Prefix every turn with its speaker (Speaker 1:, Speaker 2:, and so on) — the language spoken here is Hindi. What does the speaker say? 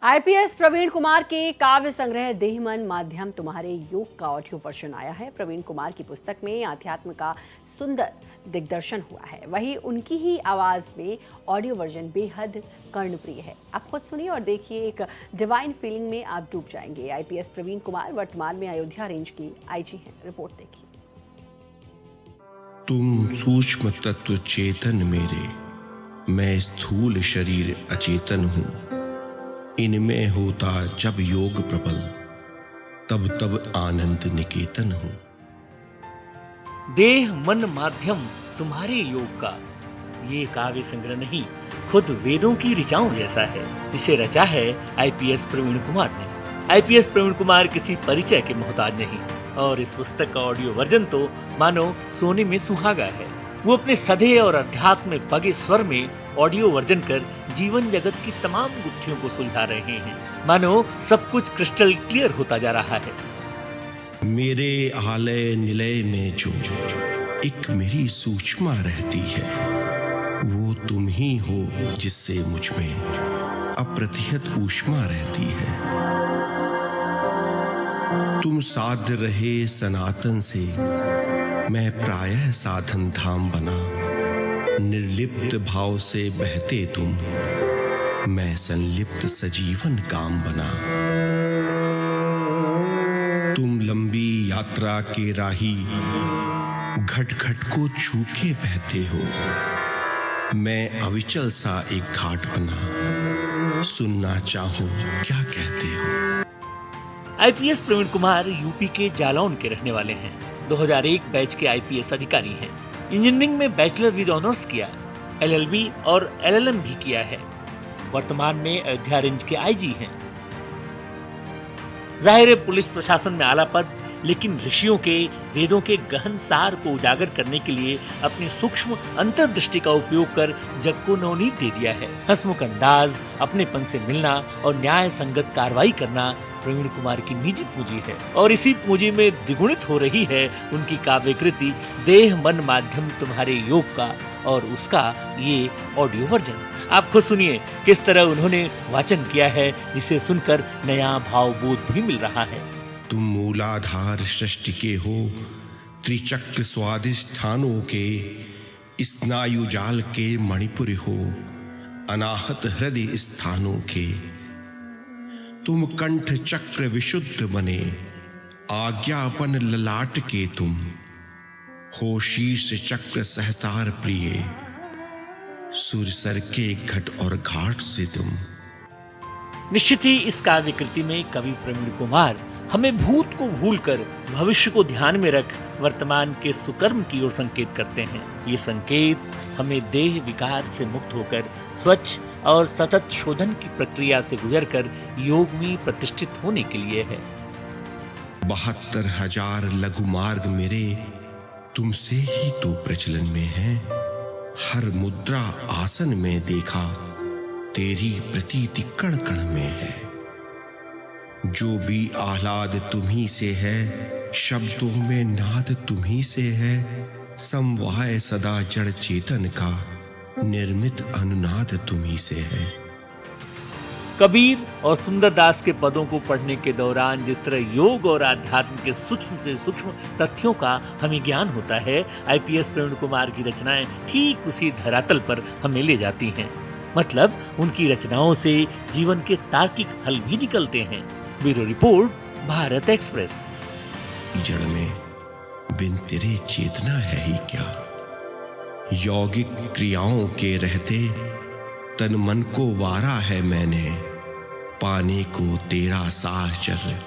Speaker 1: आईपीएस प्रवीण कुमार के काव्य संग्रह देह मन माध्यम तुम्हारे योग का ऑडियो वर्जन आया है। प्रवीण कुमार की पुस्तक में आध्यात्म का सुंदर दिग्दर्शन हुआ है, वहीं उनकी ही आवाज में ऑडियो वर्जन बेहद कर्णप्रिय है। आप खुद सुनिए और देखिए, एक डिवाइन फीलिंग में आप डूब जाएंगे। आईपीएस प्रवीण कुमार वर्तमान में अयोध्या रेंज की आईजी हैं। रिपोर्ट देखिए।
Speaker 2: तुम सूक्ष्म तत्व चेतन मेरे, मैं स्थूल शरीर अचेतन हूँ। इनमें होता जब योग प्रबल, तब तब आनंद निकेतन हूँ।
Speaker 3: देह मन माध्यम तुम्हारे योग का ये काव्य संग्रह नहीं, खुद वेदों की ऋचाओं जैसा है, जिसे रचा है आईपीएस प्रवीण कुमार ने। आईपीएस प्रवीण कुमार किसी परिचय के मोहताज नहीं, और इस पुस्तक का ऑडियो वर्जन तो मानो सोने में सुहागा है। वो अपने सधे और अध्यात्म में पगे स्वर में ऑडियो वर्जन कर जीवन जगत की तमाम गुत्थियों को सुलझा रहे हैं। मानो सब कुछ क्रिस्टल क्लियर होता जा रहा है।
Speaker 2: मेरे आलय निलय में जो एक मेरी सूक्ष्मा रहती है, वो तुम ही हो जिससे मुझ में अप्रतिहत ऊष्मा रहती है। तुम साध रहे सनातन से मैं प्रायः साधन धाम बना। निर्लिप्त भाव से बहते तुम, मैं संलिप्त सजीवन काम बना। तुम लंबी यात्रा के राही, घट घट को छू के बहते हो। मैं अविचल सा एक घाट बना, सुनना चाहूं क्या कहते हो।
Speaker 3: आईपीएस प्रवीण कुमार यूपी के जालौन के रहने वाले हैं। 2001 बैच के आईपीएस अधिकारी हैं। इंजीनियरिंग में बैचलर विद ऑनर्स किया, एलएलबी और एलएलएम भी किया है। वर्तमान में अयोध्या रेंज के आईजी हैं। जाहिर है पुलिस प्रशासन में आला पद, लेकिन ऋषियों के वेदों के गहन सार को उजागर करने के लिए अपनी सूक्ष्म अंतर्दृष्टि का उपयोग कर जग को नवनीत दे दिया है। हंसमुख अंदाज, अपनेपन से मिलना और न्याय संगत कार्रवाई करना प्रवीण कुमार की निजी पूंजी है, और इसी पूंजी में द्विगुणित हो रही है उनकी काव्य कृति देह मन माध्यम तुम्हारे योग का, और उसका ये ऑडियो वर्जन। आप खुद सुनिए किस तरह उन्होंने वाचन किया है, जिसे सुनकर नया भावबोध भी मिल रहा है।
Speaker 2: तुम मूलाधार सृष्टि के हो, त्रिचक्र स्वादिष्ठानों के, स्नायु जाल के मणिपुर हो, अनाहत हृदय स्थानों के। तुम कंठ चक्र विशुद्ध बने, आज्ञापन ललाट के तुम हो। शीर्ष चक्र सहसार प्रिय, सुर सर के घट और घाट से तुम।
Speaker 3: निश्चित ही इस काव्य कृति में कवि प्रवीण कुमार हमें भूत को भूलकर भविष्य को ध्यान में रख वर्तमान के सुकर्म की ओर संकेत करते हैं। ये संकेत हमें देह विकार से मुक्त होकर स्वच्छ और सतत शोधन की प्रक्रिया से गुजरकर योग में प्रतिष्ठित होने के लिए है।
Speaker 2: 72,000 लघु मार्ग मेरे तुमसे ही तो प्रचलन में है। हर मुद्रा आसन में देखा, तेरी प्रतीति कण कण में है। जो भी आह्लाद तुम्ही से है, शब्दों में नाद तुम्ही से है। समवाय सदा जड़ चेतन का, निर्मित अनुनाद तुम्ही से है।
Speaker 3: कबीर और सुंदरदास के पदों को पढ़ने के दौरान जिस तरह योग और आध्यात्म के सूक्ष्म से सूक्ष्म तथ्यों का हमें ज्ञान होता है, आईपीएस प्रवीण कुमार की रचनाएं ठीक उसी धरातल पर हमें ले जाती हैं। मतलब उनकी रचनाओं से जीवन के तार्किक हल भी निकलते हैं। Bureau report, Bharat express.
Speaker 2: जड़ में बिन तेरे चेतना है ही क्या। यौगिक क्रियाओं के रहते तन मन को वारा है मैंने। पाने को तेरा साहचर्य